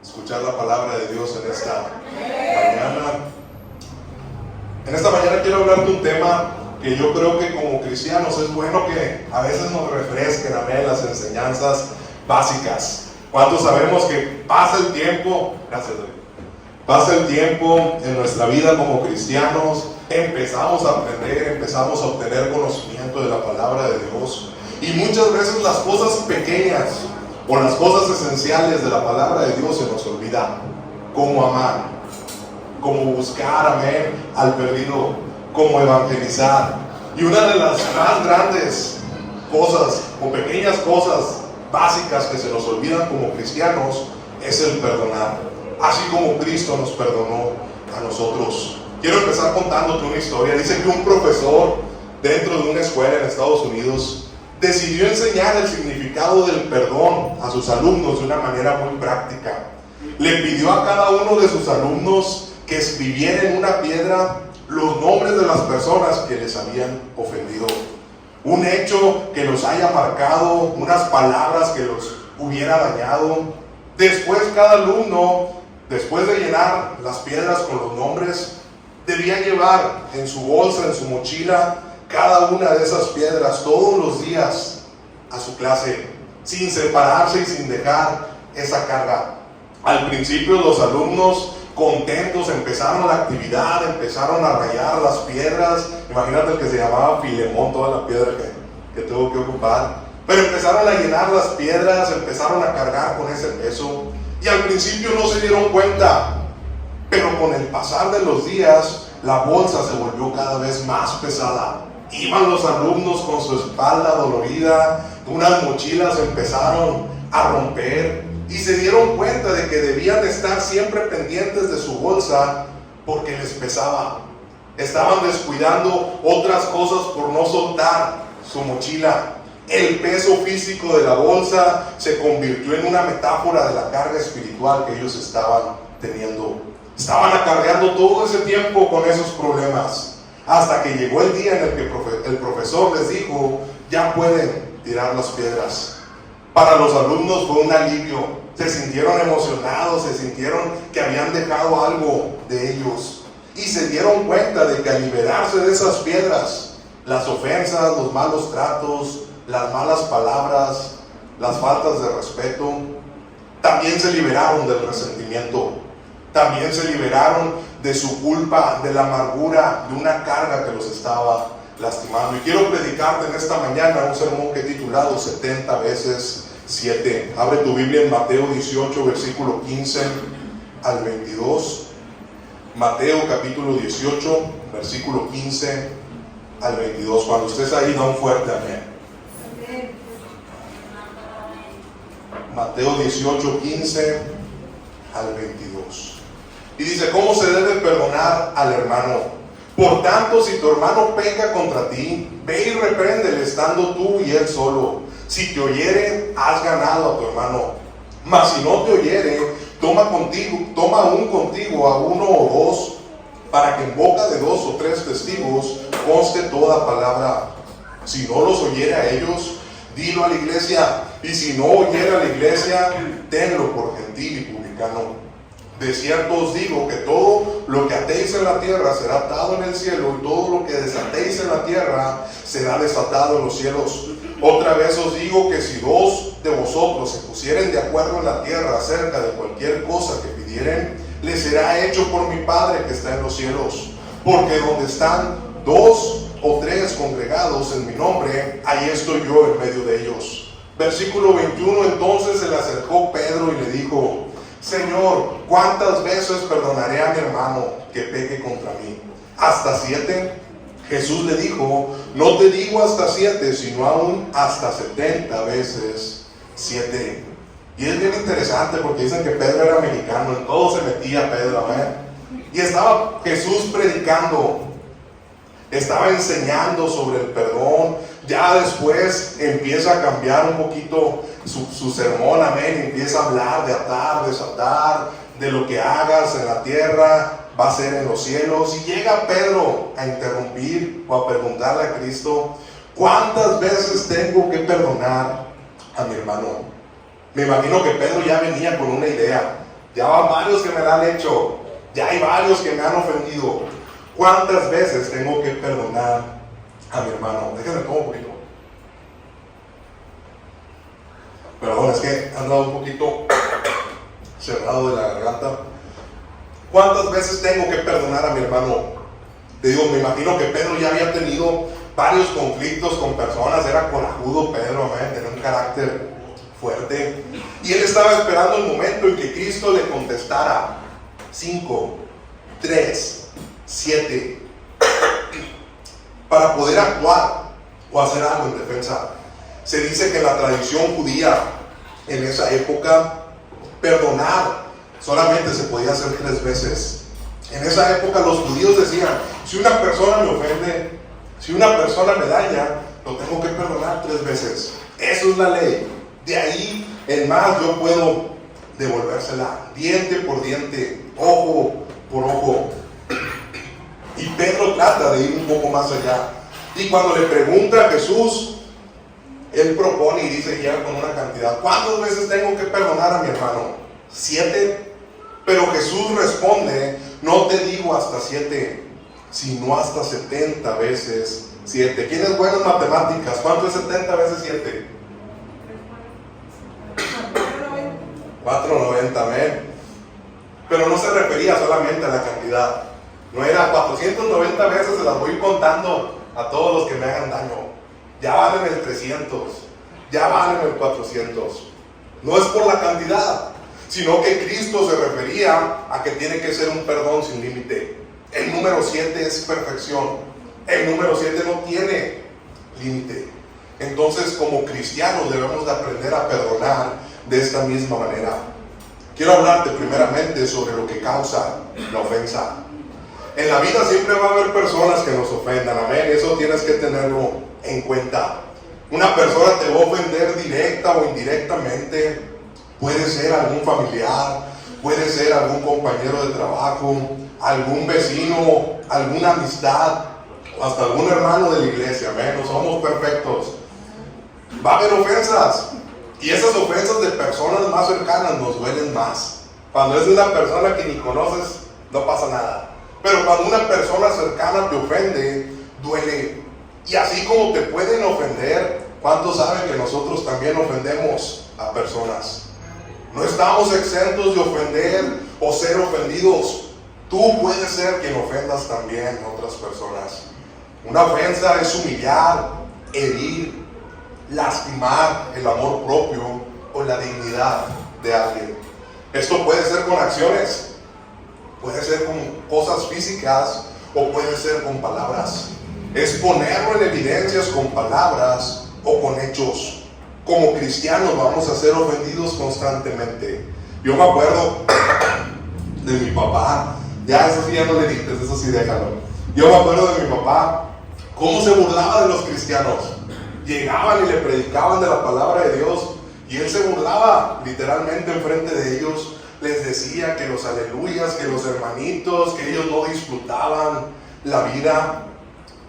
escuchar la palabra de Dios en esta mañana. En esta mañana quiero hablar de un tema que yo creo que como cristianos es bueno que a veces nos refresquen las enseñanzas básicas. ¿Cuántos sabemos que pasa el tiempo? Gracias, David. Pasa el tiempo en nuestra vida como cristianos, empezamos a aprender, empezamos a obtener conocimiento de la palabra de Dios, y muchas veces las cosas pequeñas o las cosas esenciales de la palabra de Dios se nos olvidan. Cómo amar, cómo buscar, amén, al perdido, cómo evangelizar. Y una de las más grandes cosas o pequeñas cosas básicas que se nos olvidan como cristianos es el perdonar. Así como Cristo nos perdonó a nosotros. Quiero empezar contándote una historia. Dice que un profesor dentro de una escuela en Estados Unidos decidió enseñar el significado del perdón a sus alumnos de una manera muy práctica. Le pidió a cada uno de sus alumnos que escribiera en una piedra los nombres de las personas que les habían ofendido. Un hecho que los haya marcado, unas palabras que los hubiera dañado. Después cada alumno, después de llenar las piedras con los nombres, debía llevar en su bolsa, en su mochila, cada una de esas piedras todos los días a su clase, sin separarse y sin dejar esa carga. Al principio los alumnos contentos empezaron la actividad, empezaron a rayar las piedras. Imagínate el que se llamaba Filemón, toda la piedra que tuvo que ocupar. Pero empezaron a llenar las piedras, empezaron a cargar con ese peso. Y al principio no se dieron cuenta, pero con el pasar de los días, la bolsa se volvió cada vez más pesada. Iban los alumnos con su espalda dolorida, unas mochilas empezaron a romper y se dieron cuenta de que debían estar siempre pendientes de su bolsa porque les pesaba. Estaban descuidando otras cosas por no soltar su mochila. El peso físico de la bolsa se convirtió en una metáfora de la carga espiritual que ellos estaban teniendo. Estaban acarreando todo ese tiempo con esos problemas, hasta que llegó el día en el que el profesor les dijo: ya pueden tirar las piedras. Para los alumnos fue un alivio, se sintieron emocionados, se sintieron que habían dejado algo de ellos, y se dieron cuenta de que al liberarse de esas piedras, las ofensas, los malos tratos, las malas palabras, las faltas de respeto, también se liberaron del resentimiento, también se liberaron de su culpa, de la amargura, de una carga que los estaba lastimando. Y quiero predicarte en esta mañana un sermón que he titulado 70 veces 7. Abre tu Biblia en Mateo 18, versículo 15 al 22. Mateo capítulo 18, versículo 15 al 22. Cuando estés ahí, da un fuerte amén. Mateo 18, 15 al 22. Y dice: ¿cómo se debe perdonar al hermano? Por tanto, si tu hermano peca contra ti, ve y repréndele estando tú y él solo. Si te oyere, has ganado a tu hermano. Mas si no te oyere, toma aún contigo a uno o dos, para que en boca de 2 o 3 testigos conste toda palabra. Si no los oyere a ellos, dilo a la iglesia. Y si no oyere a la iglesia, tenlo por gentil y publicano. De cierto os digo que todo lo que atéis en la tierra será atado en el cielo, y todo lo que desatéis en la tierra será desatado en los cielos. Otra vez os digo que si 2 de vosotros se pusieren de acuerdo en la tierra acerca de cualquier cosa que pidieren, les será hecho por mi Padre que está en los cielos. Porque donde están 2 o 3 congregados en mi nombre, ahí estoy yo en medio de ellos. Versículo 21. Entonces se le acercó Pedro y le dijo: Señor, ¿cuántas veces perdonaré a mi hermano que peque contra mí? ¿Hasta 7? Jesús le dijo: no te digo hasta 7, sino aún hasta 70 veces 7. Y es bien interesante porque dicen que Pedro era mexicano, en todo se metía Pedro, amén. Y estaba Jesús predicando, estaba enseñando sobre el perdón. Ya después empieza a cambiar un poquito su sermón, amén. Empieza a hablar de atar, desatar, de lo que hagas en la tierra va a ser en los cielos. Y llega Pedro a interrumpir o a preguntarle a Cristo: ¿cuántas veces tengo que perdonar a mi hermano? Me imagino que Pedro ya venía con una idea. Ya van varios que me la han hecho. Ya hay varios que me han ofendido. ¿Cuántas veces tengo que perdonar a mi hermano? Déjenme tomar un poquito. Perdón, es que he andado un poquito cerrado de la garganta. ¿Cuántas veces tengo que perdonar a mi hermano? Te digo, me imagino que Pedro ya había tenido varios conflictos con personas. Era corajudo Pedro, tenía un carácter fuerte. Y él estaba esperando el momento en que Cristo le contestara. 5, 3, 7. Para poder actuar o hacer algo en defensa. Se dice que en la tradición judía, en esa época, perdonar solamente se podía hacer 3 veces. En esa época los judíos decían, si una persona me ofende, si una persona me daña, lo tengo que perdonar 3 veces. Eso es la ley. De ahí en más yo puedo devolvérsela, diente por diente, ojo por ojo. Y Pedro trata de ir un poco más allá. Y cuando le pregunta a Jesús, él propone y dice, llega con una cantidad. ¿Cuántas veces tengo que perdonar a mi hermano? 7. Pero Jesús responde, no te digo hasta 7, sino hasta 70 veces 7. ¿Quién es bueno en matemáticas? ¿Cuánto es 70 veces 7? 490, amén. Pero no se refería solamente a la cantidad. No era 490 veces, se las voy contando a todos los que me hagan daño. Ya van en el 300, ya van en el 400. No es por la cantidad, sino que Cristo se refería a que tiene que ser un perdón sin límite. El número 7 es perfección. El número 7 no tiene límite. Entonces, como cristianos debemos de aprender a perdonar de esta misma manera. Quiero hablarte primeramente sobre lo que causa la ofensa. En la vida siempre va a haber personas que nos ofendan, amén. Eso tienes que tenerlo en cuenta. Una persona te va a ofender directa o indirectamente. Puede ser algún familiar, puede ser algún compañero de trabajo, algún vecino, alguna amistad, o hasta algún hermano de la iglesia, amén. No somos perfectos. Va a haber ofensas. Y esas ofensas de personas más cercanas nos duelen más. Cuando es de una persona que ni conoces, no pasa nada. Pero cuando una persona cercana te ofende, duele. Y así como te pueden ofender, ¿cuántos saben que nosotros también ofendemos a personas? No estamos exentos de ofender o ser ofendidos. Tú puedes ser quien ofendas también a otras personas. Una ofensa es humillar, herir, lastimar el amor propio o la dignidad de alguien. Esto puede ser con acciones, puede ser con cosas físicas o puede ser con palabras. Es ponerlo en evidencias con palabras o con hechos. Como cristianos vamos a ser ofendidos constantemente. Yo me acuerdo de mi papá, ya eso sí ya no le dices, eso sí déjalo. Yo me acuerdo de mi papá, cómo se burlaba de los cristianos. Llegaban y le predicaban de la palabra de Dios y él se burlaba literalmente enfrente de ellos. Les decía que los aleluyas, que los hermanitos, que ellos no disfrutaban la vida.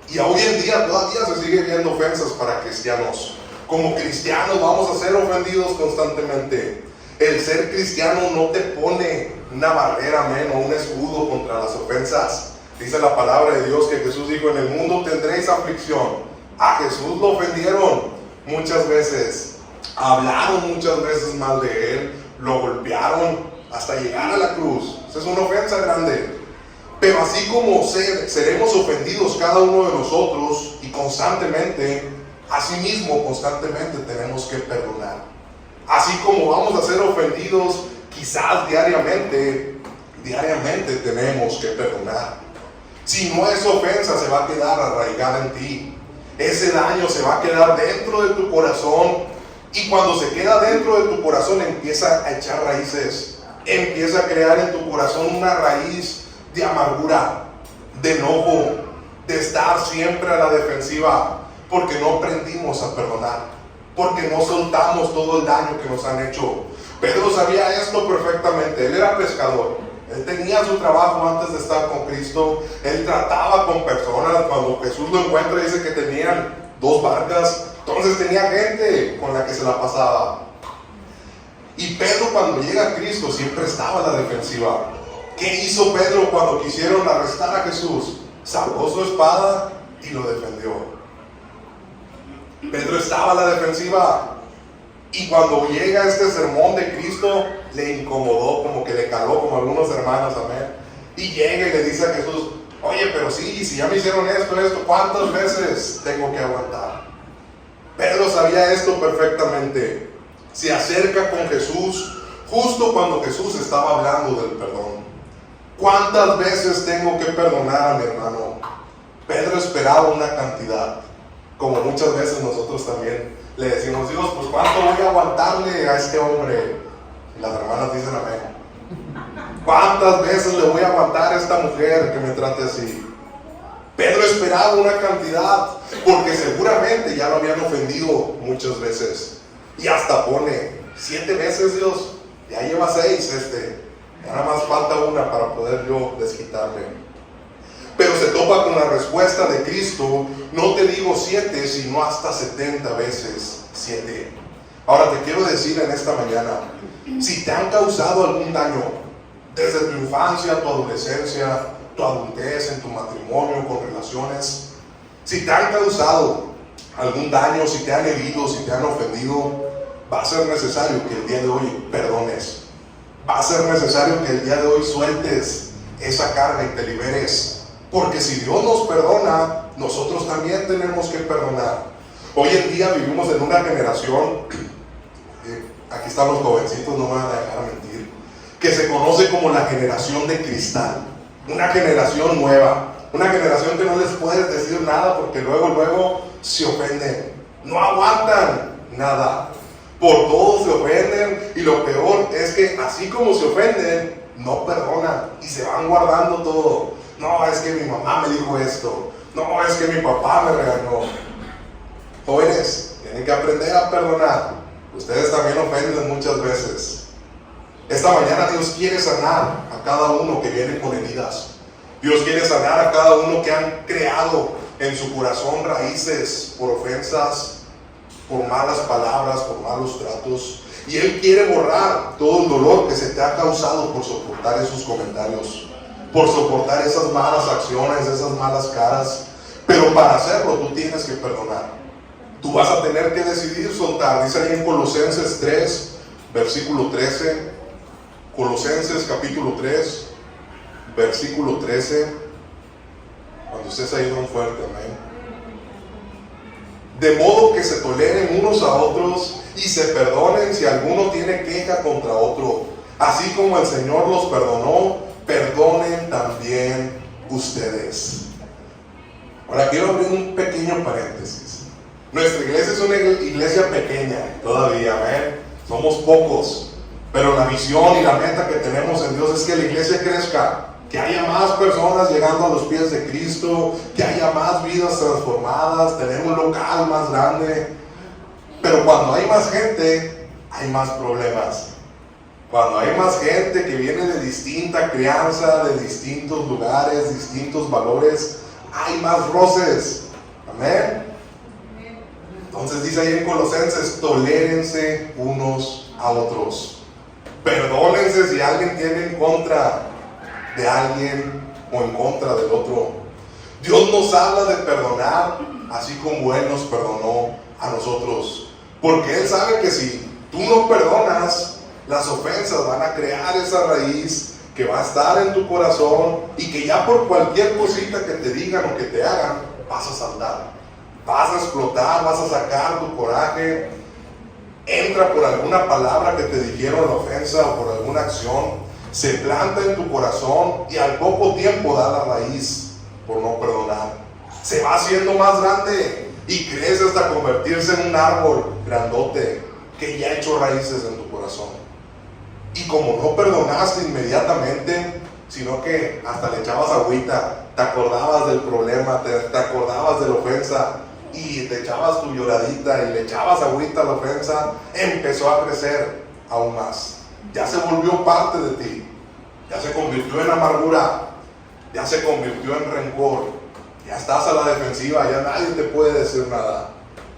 Y hoy en día todavía se sigue viendo ofensas para cristianos. Como cristianos vamos a ser ofendidos constantemente. El ser cristiano no te pone una barrera, amén, o un escudo contra las ofensas. Dice la palabra de Dios que Jesús dijo, en el mundo tendréis aflicción. A Jesús lo ofendieron muchas veces. Hablaron muchas veces mal de él. Lo golpearon hasta llegar a la cruz. Esa es una ofensa grande. Pero así como seremos ofendidos cada uno de nosotros y constantemente, asimismo constantemente tenemos que perdonar. Así como vamos a ser ofendidos quizás diariamente tenemos que perdonar. Si no es ofensa, se va a quedar arraigada en ti. Ese daño se va a quedar dentro de tu corazón. Y cuando se queda dentro de tu corazón empieza a echar raíces. Empieza a crear en tu corazón una raíz de amargura, de enojo, de estar siempre a la defensiva, porque no aprendimos a perdonar, porque no soltamos todo el daño que nos han hecho. Pedro sabía esto perfectamente. Él era pescador, él tenía su trabajo antes de estar con Cristo, él trataba con personas. Cuando Jesús lo encuentra dice que tenían 2 barcas, entonces tenía gente con la que se la pasaba. Y Pedro, cuando llega a Cristo, siempre estaba a la defensiva. ¿Qué hizo Pedro cuando quisieron arrestar a Jesús? Sacó su espada y lo defendió. Pedro estaba a la defensiva. Y cuando llega este sermón de Cristo, le incomodó, como que le caló, como algunos hermanos, amén. Y llega y le dice a Jesús: oye, pero sí, si ya me hicieron esto, ¿cuántas veces tengo que aguantar? Pedro sabía esto perfectamente. Se acerca con Jesús justo cuando Jesús estaba hablando del perdón. ¿Cuántas veces tengo que perdonar a mi hermano? Pedro esperaba una cantidad, como muchas veces nosotros también le decimos: Dios, pues ¿cuánto voy a aguantarle a este hombre? Y las hermanas dicen amén. ¿Cuántas veces le voy a aguantar a esta mujer que me trate así? Pedro esperaba una cantidad, porque seguramente ya lo habían ofendido muchas veces. Y hasta pone: 7 veces, Dios, ya lleva 6 nada más falta una para poder yo desquitarme. Pero se topa con la respuesta de Cristo: no te digo 7, sino hasta 70 veces 7. Ahora te quiero decir en esta mañana, si te han causado algún daño, desde tu infancia, tu adolescencia, tu adultez, en tu matrimonio, con relaciones, si te han causado algún daño, si te han herido, si te han ofendido, va a ser necesario que el día de hoy perdones. Va a ser necesario que el día de hoy sueltes esa carga y te liberes. Porque si Dios nos perdona, nosotros también tenemos que perdonar. Hoy en día vivimos en una generación, aquí están los jovencitos, no me van a dejar mentir, que se conoce como la generación de cristal. Una generación nueva, una generación que no les puedes decir nada porque luego se ofenden. No aguantan nada. Por todo se ofenden, y lo peor es que así como se ofenden, no perdonan y se van guardando todo. No, es que mi mamá me dijo esto. No, es que mi papá me regañó. Jóvenes, tienen que aprender a perdonar. Ustedes también ofenden muchas veces. Esta mañana Dios quiere sanar a cada uno que viene con heridas. Dios quiere sanar a cada uno que han creado en su corazón raíces por ofensas, por malas palabras, por malos tratos. Y Él quiere borrar todo el dolor que se te ha causado por soportar esos comentarios, por soportar esas malas acciones, esas malas caras. Pero para hacerlo tú tienes que perdonar. Tú vas a tener que decidir soltar. Dice ahí en Colosenses 3, versículo 13. Colosenses capítulo 3, versículo 13. Cuando usted se ha ido un fuerte, amén. De modo que se toleren unos a otros y se perdonen si alguno tiene queja contra otro. Así como el Señor los perdonó, perdonen también ustedes. Ahora quiero abrir un pequeño paréntesis. Nuestra iglesia es una iglesia pequeña todavía, amén. Somos pocos, pero la visión y la meta que tenemos en Dios es que la iglesia crezca, que haya más personas llegando a los pies de Cristo, que haya más vidas transformadas, tener un local más grande. Pero cuando hay más gente, hay más problemas. Cuando hay más gente que viene de distinta crianza, de distintos lugares, distintos valores, hay más roces. Amén. Entonces dice ahí en Colosenses: tolérense unos a otros. Perdónense si alguien tiene en contra de alguien o en contra del otro. Dios nos habla de perdonar, así como Él nos perdonó a nosotros. Porque Él sabe que si tú no perdonas, las ofensas van a crear esa raíz que va a estar en tu corazón, y que ya por cualquier cosita que te digan o que te hagan, vas a saltar, vas a explotar, vas a sacar tu coraje. Entra por alguna palabra que te dijeron la ofensa o por alguna acción, se planta en tu corazón y al poco tiempo da la raíz por no perdonar. Se va haciendo más grande y crece hasta convertirse en un árbol grandote que ya ha hecho raíces en tu corazón. Y como no perdonaste inmediatamente, sino que hasta le echabas agüita, te acordabas del problema, te acordabas de la ofensa y te echabas tu lloradita y le echabas agüita a la ofensa, empezó a crecer aún más. Ya se volvió parte de ti, ya se convirtió en amargura, ya se convirtió en rencor, ya estás a la defensiva, ya nadie te puede decir nada.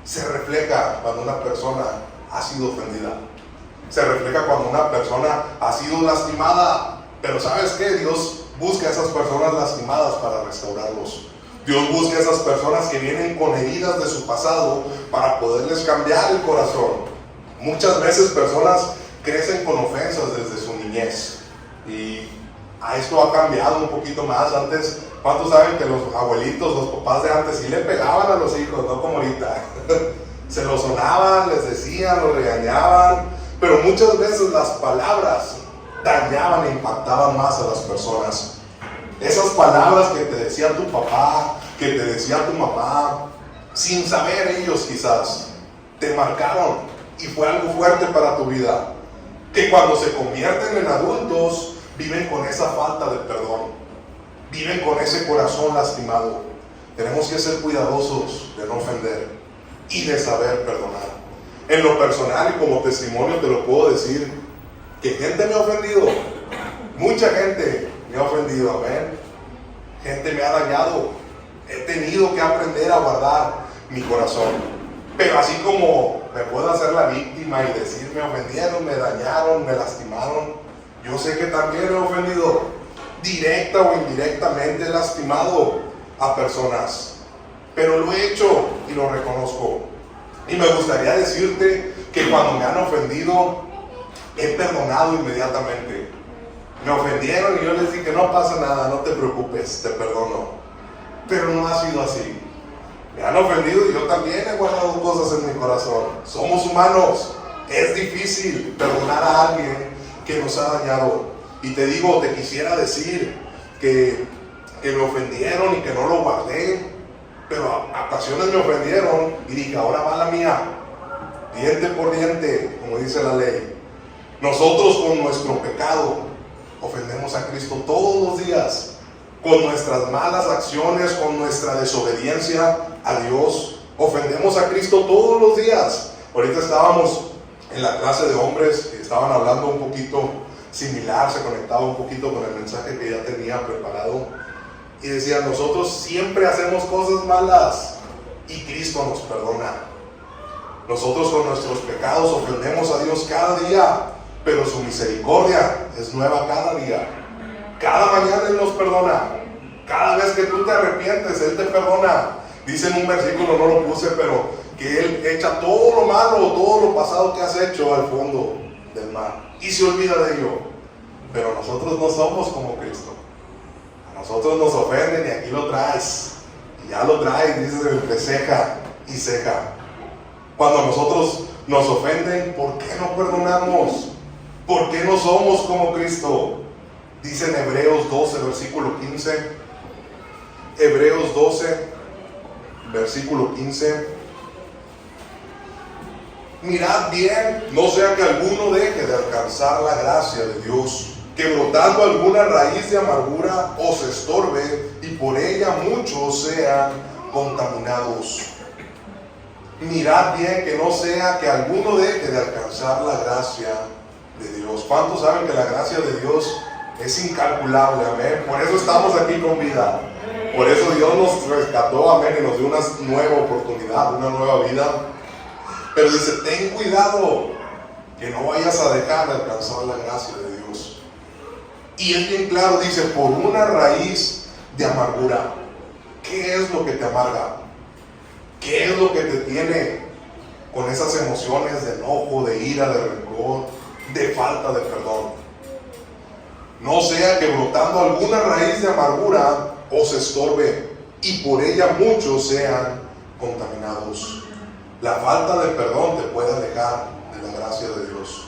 Se refleja cuando una persona ha sido ofendida. se refleja cuando una persona ha sido lastimada. Pero ¿sabes qué? Dios busca a esas personas lastimadas para restaurarlos. Dios busca a esas personas que vienen con heridas de su pasado para poderles cambiar el corazón. Muchas veces personas crecen con ofensas desde su niñez. Y a esto ha cambiado un poquito más. Antes, ¿cuántos saben que los abuelitos, los papás de antes sí le pegaban a los hijos? No como ahorita. Se los sonaban, les decían, los regañaban. Pero muchas veces las palabras dañaban e impactaban más a las personas. Esas palabras que te decía tu papá, que te decía tu mamá, sin saber ellos quizás, te marcaron y fue algo fuerte para tu vida. Que cuando se convierten en adultos, viven con esa falta de perdón, viven con ese corazón lastimado. Tenemos que ser cuidadosos de no ofender y de saber perdonar. En lo personal y como testimonio te lo puedo decir, que gente me ha ofendido, mucha gente me ha ofendido, amén. Gente me ha dañado, he tenido que aprender a guardar mi corazón. Pero así como me puedo hacer la víctima y decir me ofendieron, me dañaron, me lastimaron, yo sé que también he ofendido, directa o indirectamente he lastimado a personas. Pero lo he hecho y lo reconozco. Y me gustaría decirte que cuando me han ofendido, he perdonado inmediatamente. Me ofendieron y yo les dije, no pasa nada, no te preocupes, te perdono. Pero no ha sido así. Me han ofendido y yo también he guardado cosas en mi corazón. Somos humanos. Es difícil perdonar a alguien que nos ha dañado. Y te digo, te quisiera decir que me ofendieron y que no lo guardé. Pero a ocasiones me ofendieron y dije, ahora va la mía. Diente por diente, como dice la ley. Nosotros con nuestro pecado ofendemos a Cristo todos los días. Con nuestras malas acciones, con nuestra desobediencia a Dios, ofendemos a Cristo todos los días. Ahorita estábamos en la clase de hombres y estaban hablando un poquito similar, se conectaba un poquito con el mensaje que ya tenía preparado. Y decía, nosotros siempre hacemos cosas malas y Cristo nos perdona. Nosotros con nuestros pecados ofendemos a Dios cada día, pero su misericordia es nueva cada día. Cada mañana Él nos perdona. Cada vez que tú te arrepientes, Él te perdona. Dice en un versículo, no lo puse, pero que Él echa todo lo malo, todo lo pasado que has hecho al fondo del mar y se olvida de ello. Pero nosotros no somos como Cristo. A nosotros nos ofenden y aquí lo traes. Y ya lo traes, dice, entre ceja y ceja. Cuando a nosotros nos ofenden, ¿por qué no perdonamos? ¿Por qué no somos como Cristo? Dice en Hebreos 12, versículo 15. Hebreos 12, versículo 15. Mirad bien, no sea que alguno deje de alcanzar la gracia de Dios, que brotando alguna raíz de amargura os estorbe y por ella muchos sean contaminados. Mirad bien que no sea que alguno deje de alcanzar la gracia de Dios. ¿Cuántos saben que la gracia de Dios es incalculable? Amén. Por eso estamos aquí con vida. Por eso Dios nos rescató, amén, y nos dio una nueva oportunidad, una nueva vida. Pero dice, ten cuidado que no vayas a dejar de alcanzar la gracia de Dios. Y es bien claro, dice, por una raíz de amargura. ¿Qué es lo que te amarga? ¿Qué es lo que te tiene con esas emociones de enojo, de ira, de rencor, de falta de perdón? No sea que brotando alguna raíz de amargura os estorbe y por ella muchos sean contaminados. La falta de perdón te puede alejar de la gracia de Dios.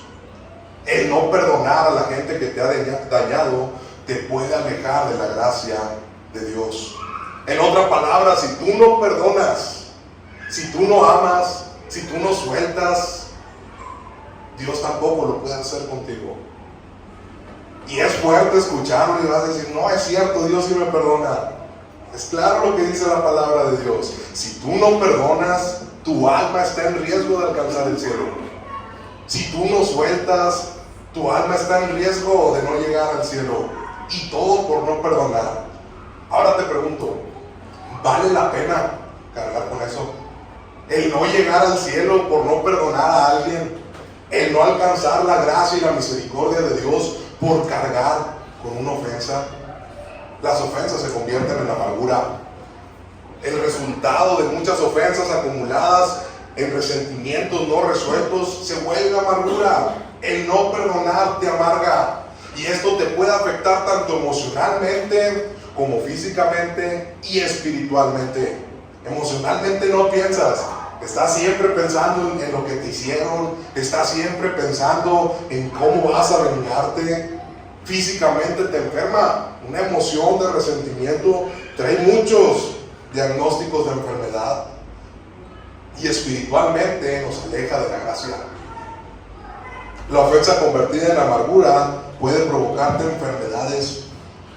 El no perdonar a la gente que te ha dañado te puede alejar de la gracia de Dios. En otras palabras, si tú no perdonas, si tú no amas, si tú no sueltas, Dios tampoco lo puede hacer contigo. Y es fuerte escucharlo y vas a decir, no es cierto, Dios sí me perdona. Es claro lo que dice la palabra de Dios. Si tú no perdonas, tu alma está en riesgo de alcanzar el cielo. Si tú no sueltas, tu alma está en riesgo de no llegar al cielo. Y todo por no perdonar. Ahora te pregunto, ¿vale la pena cargar con eso? El no llegar al cielo por no perdonar a alguien. el no alcanzar la gracia y la misericordia de Dios por cargar con una ofensa. Las ofensas se convierten en amargura. El resultado de muchas ofensas acumuladas en resentimientos no resueltos se vuelve amargura. El no perdonar te amarga, y esto te puede afectar tanto emocionalmente como físicamente y espiritualmente. Emocionalmente no piensas, estás siempre pensando en lo que te hicieron, estás siempre pensando en cómo vas a vengarte. Físicamente te enferma. Una emoción de resentimiento trae muchos diagnósticos de enfermedad, y espiritualmente nos aleja de la gracia. La ofensa convertida en amargura puede provocarte enfermedades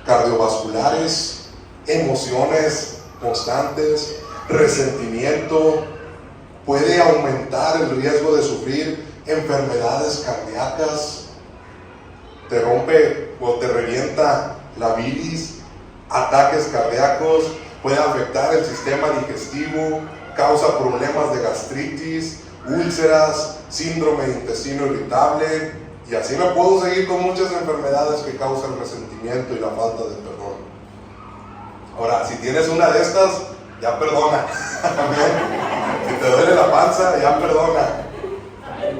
cardiovasculares, emociones constantes, resentimiento. Puede aumentar el riesgo de sufrir enfermedades cardíacas. Te rompe o te revienta la bilis, ataques cardíacos, puede afectar el sistema digestivo, causa problemas de gastritis, úlceras, síndrome de intestino irritable, y así me puedo seguir con muchas enfermedades que causan resentimiento y la falta de perdón. Ahora, si tienes una de estas, ya perdona. Si te duele la panza, ya perdona.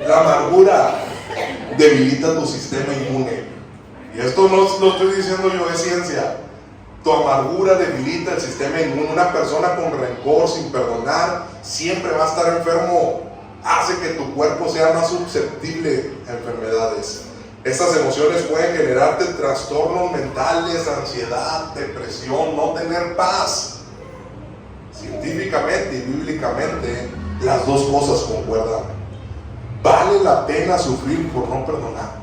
La amargura debilita tu sistema inmune. Y esto no lo estoy diciendo yo, es ciencia. Tu amargura debilita el sistema inmune. Una persona con rencor, sin perdonar, siempre va a estar enfermo. Hace que tu cuerpo sea más susceptible a enfermedades. Estas emociones pueden generarte trastornos mentales, ansiedad, depresión, no tener paz. Científicamente y bíblicamente, las dos cosas concuerdan. Vale la pena sufrir por no perdonar.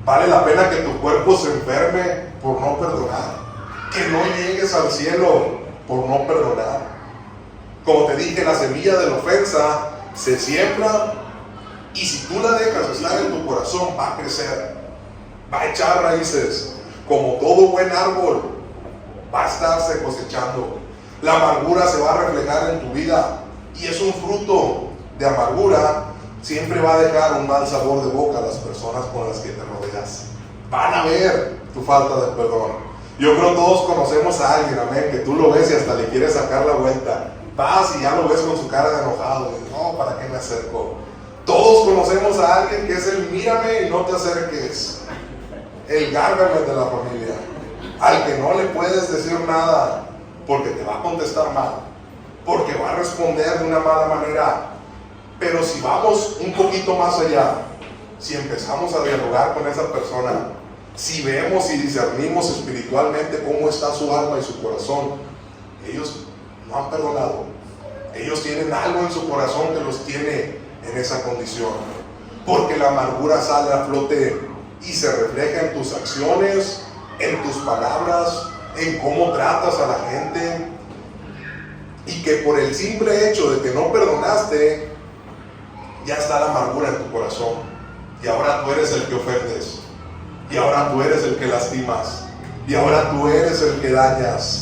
Vale la pena que tu cuerpo se enferme por no perdonar. Que no llegues al cielo por no perdonar. Como te dije, la semilla de la ofensa se siembra, y si tú la dejas estar en tu corazón, va a crecer, va a echar raíces. Como todo buen árbol, va a estarse cosechando. La amargura se va a reflejar en tu vida, y es un fruto de amargura. Siempre va a dejar un mal sabor de boca a las personas con las que te rodeas. Van a ver tu falta de perdón. Yo creo que todos conocemos a alguien, amén, que tú lo ves y hasta le quieres sacar la vuelta. Vas y ya lo ves con su cara de enojado. Y, no, ¿para qué me acerco? Todos conocemos a alguien que es el mírame y no te acerques. El Gargamel de la familia. Al que no le puedes decir nada porque te va a contestar mal, porque va a responder de una mala manera. Pero si vamos un poquito más allá, si empezamos a dialogar con esa persona, si vemos y discernimos espiritualmente cómo está su alma y su corazón, ellos no han perdonado. Ellos tienen algo en su corazón que los tiene en esa condición. Porque la amargura sale a flote y se refleja en tus acciones, en tus palabras, en cómo tratas a la gente. Y que por el simple hecho de que no perdonaste, ya está la amargura en tu corazón. Y ahora tú eres el que ofendes. Y ahora tú eres el que lastimas. Y ahora tú eres el que dañas.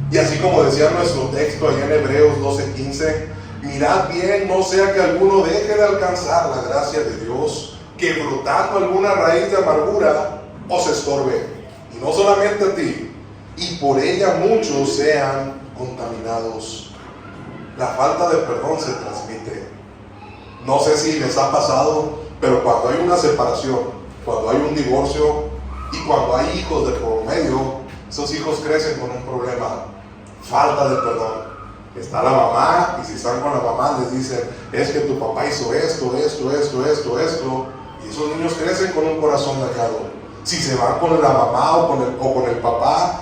Y así como decía nuestro texto allá en Hebreos 12:15, mirad bien, no sea que alguno deje de alcanzar la gracia de Dios, que brotando alguna raíz de amargura os estorbe. Y no solamente a ti, y por ella muchos sean contaminados. La falta de perdón se transmite. No sé si les ha pasado, pero cuando hay una separación, cuando hay un divorcio y cuando hay hijos de por medio, esos hijos crecen con un problema: falta de perdón. Está la mamá, y si están con la mamá les dicen, es que tu papá hizo esto, y esos niños crecen con un corazón dañado. Si se van con la mamá o con el papá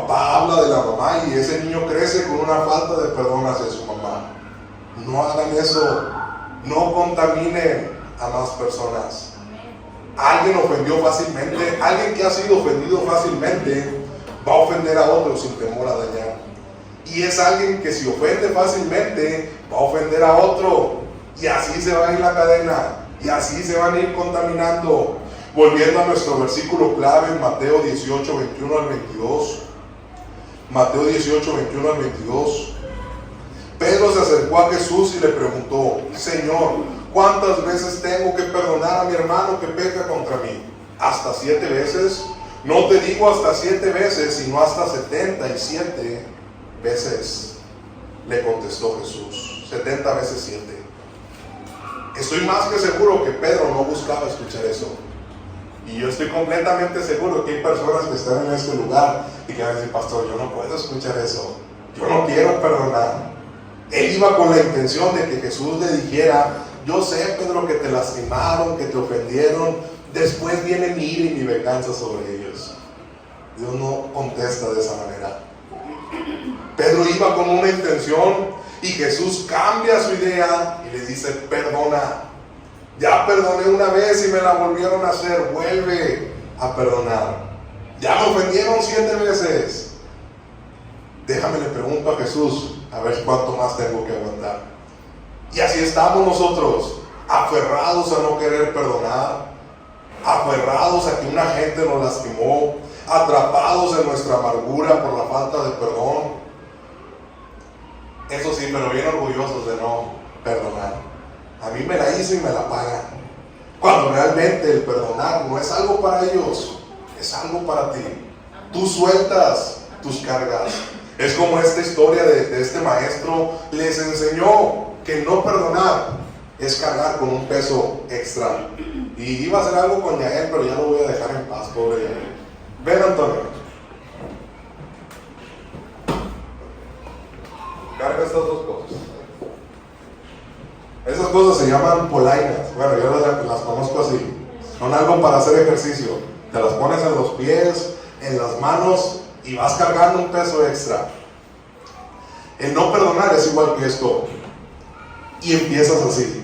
habla de la mamá y ese niño crece con una falta de perdón hacia su mamá. No hagan eso. No contaminen a más personas. Alguien ofendió fácilmente, alguien que ha sido ofendido fácilmente va a ofender a otros sin temor a dañar. Y es alguien que si ofende fácilmente va a ofender a otro, y así se va a ir la cadena, y así se van a ir contaminando. Volviendo a nuestro versículo clave en Mateo 18, 21 al 22. Mateo 18, 21 al 22. Pedro se acercó a Jesús y le preguntó: Señor, ¿Cuántas veces tengo que perdonar a mi hermano que peca contra mí? ¿Hasta 7 veces? No te digo hasta 7 veces, sino hasta 77 veces, le contestó Jesús. 70 veces 7. Estoy más que seguro que Pedro no buscaba escuchar eso. Y yo estoy completamente seguro que hay personas que están en este lugar y que van a decir: pastor, yo no puedo escuchar eso. Yo no quiero perdonar. Él iba con la intención de que Jesús le dijera: yo sé, Pedro, que te lastimaron, que te ofendieron. Después viene mi ira y mi venganza sobre ellos. Dios no contesta de esa manera. Pedro iba con una intención y Jesús cambia su idea y le dice: perdona. Ya perdoné una vez y me la volvieron a hacer. Vuelve a perdonar. Ya me ofendieron 7 veces. Déjame, le pregunto a Jesús, a ver cuánto más tengo que aguantar. Y así estamos nosotros, aferrados a no querer perdonar, aferrados a que una gente nos lastimó, atrapados en nuestra amargura por la falta de perdón. Eso sí, pero bien orgullosos de no perdonar. A mí me la hizo y me la pagan. Cuando realmente el perdonar no es algo para ellos, es algo para ti. Tú sueltas tus cargas. Es como esta historia de este maestro les enseñó que no perdonar es cargar con un peso extra. Y iba a hacer algo con Yael, pero ya lo voy a dejar en paz, pobre Yael. Ven, Antonio. Carga estas 2 cosas. Esas cosas se llaman polainas. Bueno, yo las conozco así. Son algo para hacer ejercicio. Te las pones en los pies, en las manos, y vas cargando un peso extra. El no perdonar es igual que esto. Y empiezas así.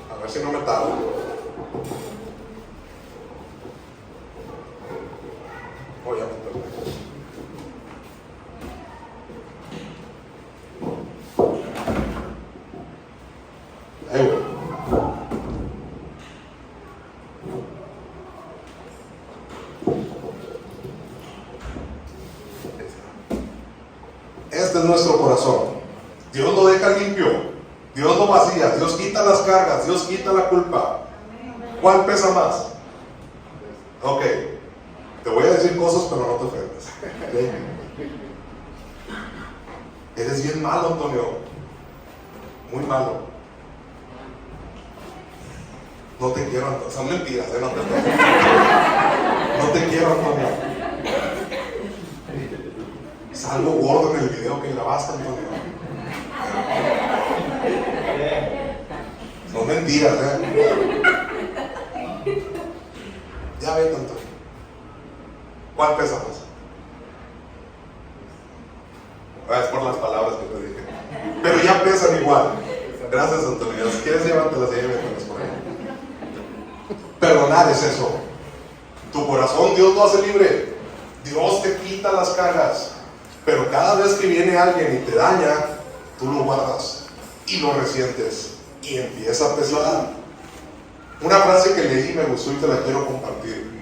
A ver si no me tardo. Voy a meterme. Ahí voy. Este es nuestro corazón. Dios lo deja limpio, Dios lo vacía, Dios quita las cargas, Dios quita la culpa. ¿Cuál pesa más? Ok, te voy a decir cosas, pero no te ofendas. ¿Okay? Eres bien malo, Antonio. Muy malo. No te quiero, Antonio. Son mentiras, no te ofendas. No te quiero, Antonio. Salgo gordo en el video que grabaste, Antonio. Son mentiras, Ya ven, Antonio. ¿Cuál pesa más? Es por las palabras que te dije. Pero ya pesan igual. Gracias, Antonio. Si quieres, llévatelas y llévatelas por ahí. Perdonar es eso. Tu corazón, Dios lo hace libre. Dios te quita las cargas. Pero cada vez que viene alguien y te daña, tú lo guardas y lo resientes y empieza a pesar. Una frase que leí me gustó y te la quiero compartir.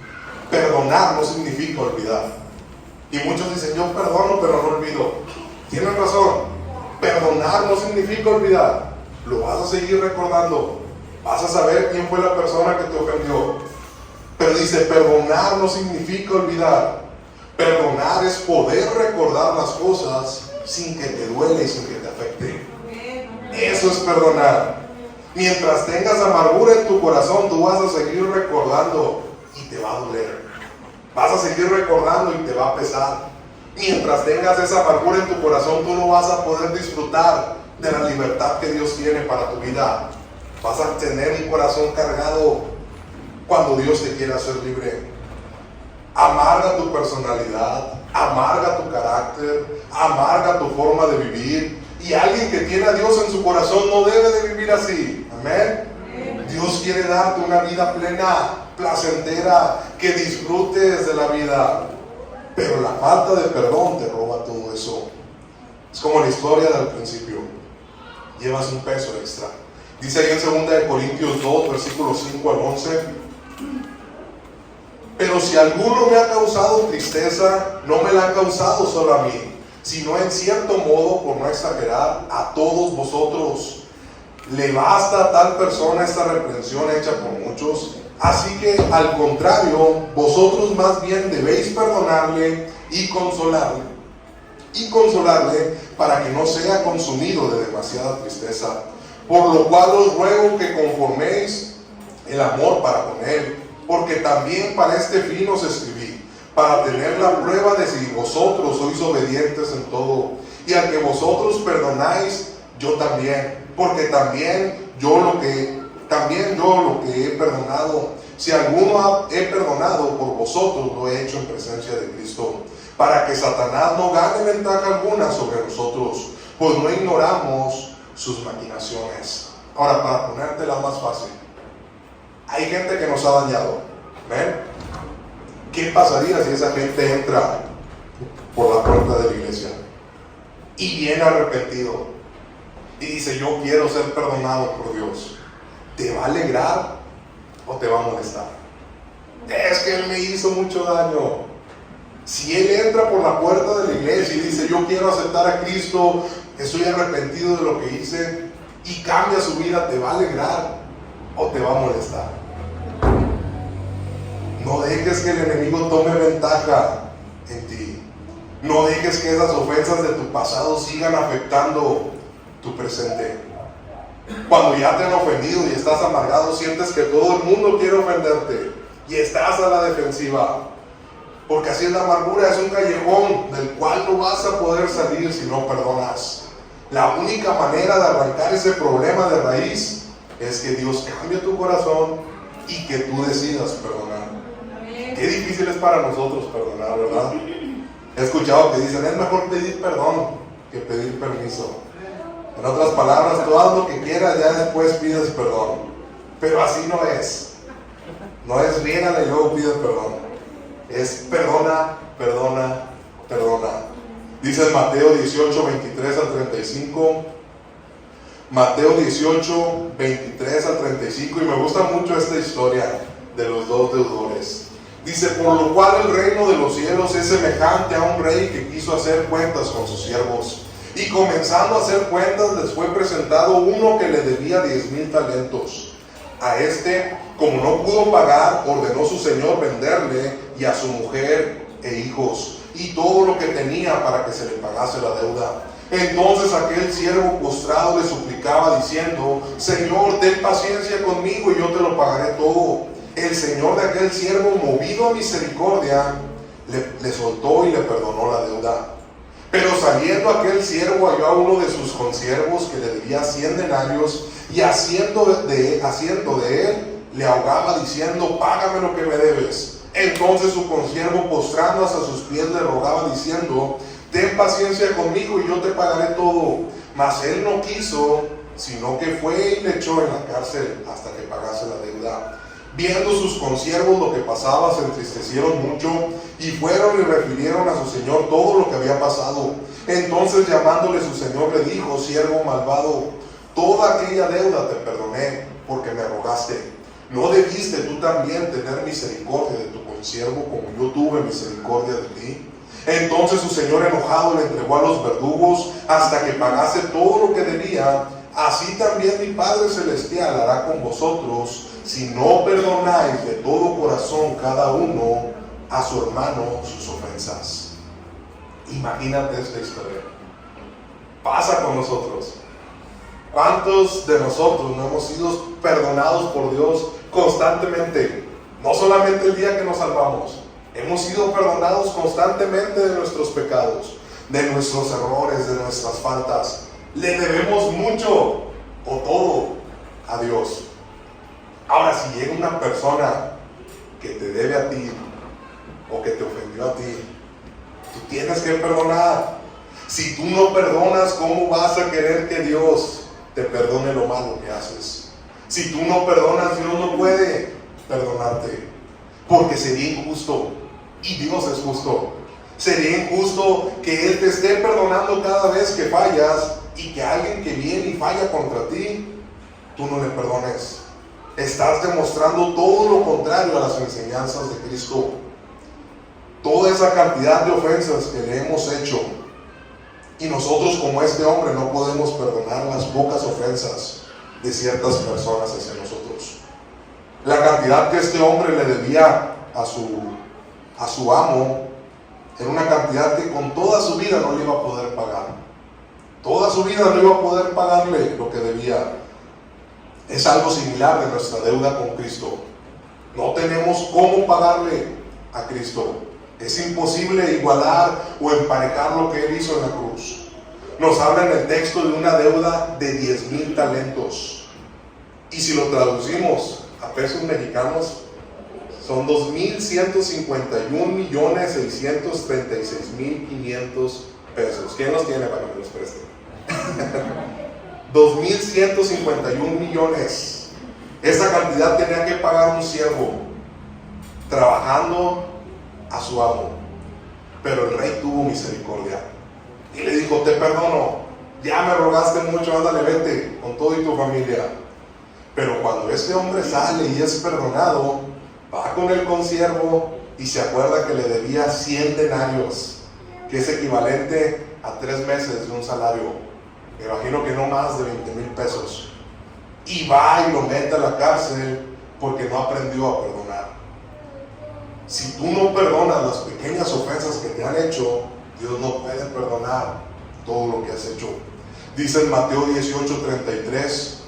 Perdonar no significa olvidar. Y muchos dicen: yo perdono pero no olvido. Tienen razón. Perdonar no significa olvidar. Lo vas a seguir recordando. Vas a saber quién fue la persona que te ofendió. Pero dice: perdonar no significa olvidar. Perdonar es poder recordar las cosas sin que te duele y sin que te afecte. Eso es perdonar. Mientras tengas amargura en tu corazón, tú vas a seguir recordando y te va a doler. Vas a seguir recordando y te va a pesar. Mientras tengas esa amargura en tu corazón, tú no vas a poder disfrutar de la libertad que Dios tiene para tu vida. Vas a tener un corazón cargado cuando Dios te quiere hacer libre. Amarga tu personalidad, amarga tu carácter, amarga tu forma de vivir. Y alguien que tiene a Dios en su corazón no debe de vivir así. Amén. Dios quiere darte una vida plena, placentera, que disfrutes de la vida. Pero la falta de perdón te roba todo eso. Es como la historia del principio. Llevas un peso extra. Dice ahí en 2 Corintios 2, versículos 5 al 11. Pero si alguno me ha causado tristeza, no me la ha causado solo a mí, sino en cierto modo, por no exagerar, a todos vosotros. ¿Le basta a tal persona esta reprensión hecha por muchos? Así que al contrario, vosotros más bien debéis perdonarle y consolarle para que no sea consumido de demasiada tristeza. Por lo cual os ruego que conforméis el amor para con él, porque también para este fin os escribí, para tener la prueba de si vosotros sois obedientes en todo. Y al que vosotros perdonáis, yo también, porque también yo lo que he perdonado, si alguno he perdonado por vosotros, lo he hecho en presencia de Cristo, para que Satanás no gane ventaja alguna sobre nosotros, pues no ignoramos sus maquinaciones. Ahora, para ponértela más fácil, hay gente que nos ha dañado, ¿ven? ¿Qué pasaría si esa gente entra por la puerta de la iglesia y viene arrepentido y dice: yo quiero ser perdonado por Dios? ¿Te va a alegrar o te va a molestar? Es que él me hizo mucho daño. Si él entra por la puerta de la iglesia y dice: yo quiero aceptar a Cristo, estoy arrepentido de lo que hice, y cambia su vida, ¿te va a alegrar o te va a molestar? No dejes que el enemigo tome ventaja en ti. No dejes que esas ofensas de tu pasado sigan afectando tu presente. Cuando ya te han ofendido y estás amargado, sientes que todo el mundo quiere ofenderte y estás a la defensiva, porque así es la amargura. Es un callejón del cual no vas a poder salir si no perdonas. La única manera de arrancar ese problema de raíz es que Dios cambie tu corazón y que tú decidas perdonar. Qué difícil es para nosotros perdonar, ¿verdad? He escuchado que dicen: es mejor pedir perdón que pedir permiso. En otras palabras, tú haz lo que quieras, ya después pides perdón. Pero así no es. No es riégale y luego pides perdón. Es perdona, perdona, perdona. Dice en Mateo 18, 23 al 35. Mateo 18, 23 al 35. Y me gusta mucho esta historia de los dos deudores. Dice: por lo cual el reino de los cielos es semejante a un rey que quiso hacer cuentas con sus siervos. Y comenzando a hacer cuentas, les fue presentado uno que le debía 10,000 talentos. A este, como no pudo pagar, ordenó su señor venderle y a su mujer e hijos y todo lo que tenía para que se le pagase la deuda. Entonces aquel siervo postrado le suplicaba diciendo: Señor, ten paciencia conmigo y yo te lo pagaré todo. El señor de aquel siervo, movido a misericordia, le soltó y le perdonó la deuda. Pero saliendo aquel siervo, halló a uno de sus consiervos que le debía 100 denarios, y haciendo de él, le ahogaba diciendo: págame lo que me debes. Entonces su consiervo, postrándose a sus pies, le rogaba diciendo: ten paciencia conmigo y yo te pagaré todo. Mas él no quiso, sino que fue y le echó en la cárcel hasta que pagase la deuda. Viendo sus consiervos lo que pasaba, se entristecieron mucho y fueron y refirieron a su señor todo lo que había pasado. Entonces, llamándole su señor, le dijo: siervo malvado, toda aquella deuda te perdoné porque me rogaste. ¿No debiste tú también tener misericordia de tu consiervo como yo tuve misericordia de ti? Entonces su señor, enojado, le entregó a los verdugos hasta que pagase todo lo que debía. Así también mi Padre Celestial hará con vosotros, si no perdonáis de todo corazón cada uno a su hermano sus ofensas. Imagínate esta historia. Pasa con nosotros. ¿Cuántos de nosotros no hemos sido perdonados por Dios constantemente? No solamente el día que nos salvamos. Hemos sido perdonados constantemente de nuestros pecados, de nuestros errores, de nuestras faltas. Le debemos mucho o todo a Dios. Ahora, si llega una persona que te debe a ti o que te ofendió a ti, tú tienes que perdonar. Si tú no perdonas, ¿cómo vas a querer que Dios te perdone lo malo que haces? Si tú no perdonas, Dios no puede perdonarte, porque sería injusto, y Dios es justo. Sería injusto que Él te esté perdonando cada vez que fallas, y que alguien que viene y falla contra ti, tú no le perdones. Estás demostrando todo lo contrario a las enseñanzas de Cristo. Toda esa cantidad de ofensas que le hemos hecho, y nosotros como este hombre no podemos perdonar las pocas ofensas de ciertas personas hacia nosotros. La cantidad que este hombre le debía a su amo era una cantidad que con toda su vida no le iba a poder pagar. Toda su vida no iba a poder pagarle lo que debía. Es algo similar de nuestra deuda con Cristo. No tenemos cómo pagarle a Cristo. Es imposible igualar o emparejar lo que Él hizo en la cruz. Nos habla en el texto de una deuda de 10,000 talentos. Y si lo traducimos a pesos mexicanos, son 2,161,636,500 pesos. ¿Quién los tiene para que los preste? 2,151 millones. Esa cantidad tenía que pagar un siervo trabajando a su amo. Pero el rey tuvo misericordia y le dijo: te perdono, ya me rogaste mucho, ándale, vete con todo y tu familia. Pero cuando este hombre sale y es perdonado, va con el consiervo y se acuerda que le debía 100 denarios, que es equivalente a 3 meses de un salario. Me imagino que no más de 20,000 pesos. Y va y lo mete a la cárcel porque no aprendió a perdonar. Si tú no perdonas las pequeñas ofensas que te han hecho, Dios no puede perdonar todo lo que has hecho. Dice en Mateo 18:33: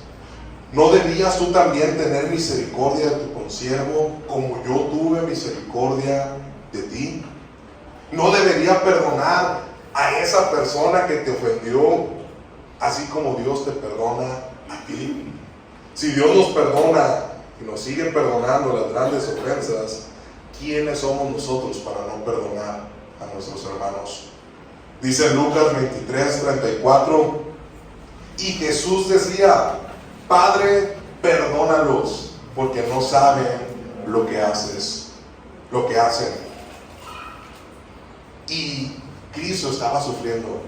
¿no debías tú también tener misericordia de tu consiervo, como yo tuve misericordia de ti? ¿No debería perdonar a esa persona que te ofendió, así como Dios te perdona a ti? Si Dios nos perdona y nos sigue perdonando las grandes ofensas, ¿quiénes somos nosotros para no perdonar a nuestros hermanos? Dice en Lucas 23:34: y Jesús decía: Padre, perdónalos, porque no saben lo que hacen. Y Cristo estaba sufriendo.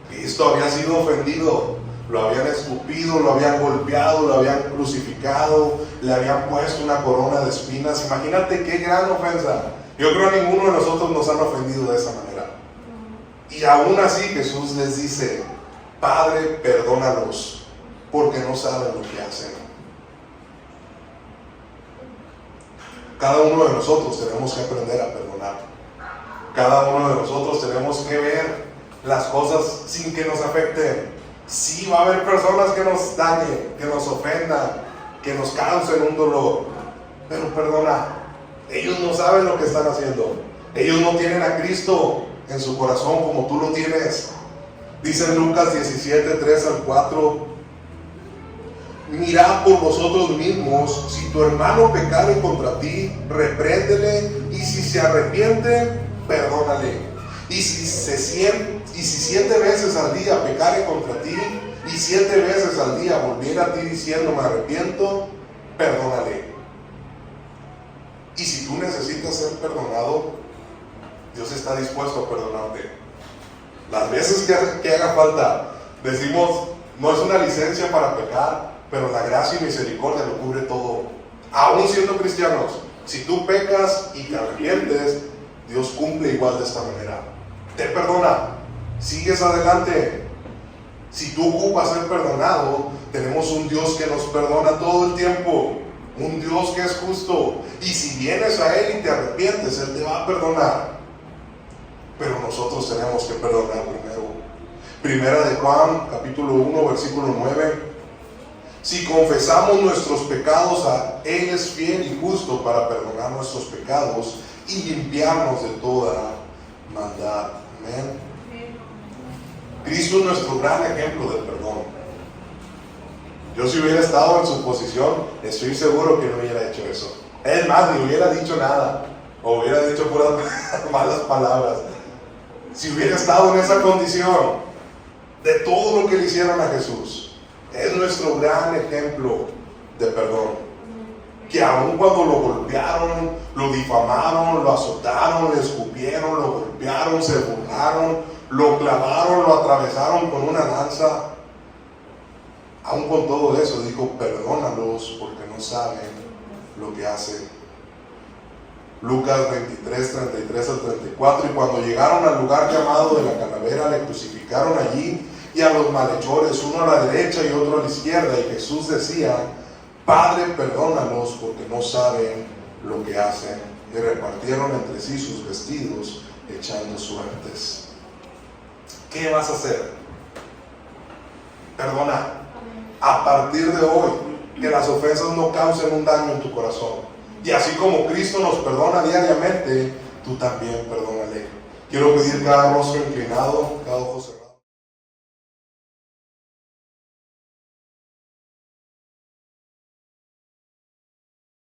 Cristo había sido ofendido, lo habían escupido, lo habían golpeado, lo habían crucificado, le habían puesto una corona de espinas. Imagínate qué gran ofensa. Yo creo que ninguno de nosotros nos han ofendido de esa manera. Y aún así Jesús les dice: Padre, perdónalos, porque no saben lo que hacen. Cada uno de nosotros tenemos que aprender a perdonar. Cada uno de nosotros tenemos que ver las cosas sin que nos afecten. Sí, va a haber personas que nos dañen, que nos ofendan, que nos causen un dolor, pero perdona. Ellos no saben lo que están haciendo. Ellos no tienen a Cristo en su corazón como tú lo tienes. Dice en Lucas 17:3-4: mirad por vosotros mismos, si tu hermano pecare contra ti, repréndele, y si se arrepiente, perdónale. Y si 7 veces al día pecare contra ti, y 7 veces al día volviera a ti diciendo: me arrepiento, perdónale. Y si tú necesitas ser perdonado, Dios está dispuesto a perdonarte. Las veces que haga falta. Decimos, no es una licencia para pecar, pero la gracia y misericordia lo cubre todo. Aún siendo cristianos, si tú pecas y te arrepientes, Dios cumple igual de esta manera. Te perdona, sigues adelante. Si tú ocupas ser perdonado, tenemos un Dios que nos perdona todo el tiempo, un Dios que es justo. Y si vienes a Él y te arrepientes, Él te va a perdonar. Pero nosotros tenemos que perdonar primero. Primera de Juan, capítulo 1, versículo 9: si confesamos nuestros pecados, Él es fiel y justo para perdonar nuestros pecados y limpiarnos de toda maldad. Amén. Cristo es nuestro gran ejemplo de perdón. Yo, si hubiera estado en su posición, estoy seguro que no hubiera hecho eso. Es más, ni hubiera dicho nada, o hubiera dicho puras malas palabras. Si hubiera estado en esa condición, de todo lo que le hicieron a Jesús, es nuestro gran ejemplo de perdón. Que aun cuando lo golpearon, lo difamaron, lo azotaron, le escupieron, lo golpearon, se burlaron, lo clavaron, lo atravesaron con una lanza, aun con todo eso dijo: perdónalos, porque no saben lo que hacen. Lucas 23:33-34: y cuando llegaron al lugar llamado de la Calavera, le crucificaron allí y a los malhechores, uno a la derecha y otro a la izquierda. Y Jesús decía: Padre, perdónalos porque no saben lo que hacen. Y repartieron entre sí sus vestidos, echando suertes. ¿Qué vas a hacer? Perdona. A partir de hoy, que las ofensas no causen un daño en tu corazón. Y así como Cristo nos perdona diariamente, tú también perdónale. Quiero pedir cada rostro inclinado, cada ojo cerrado.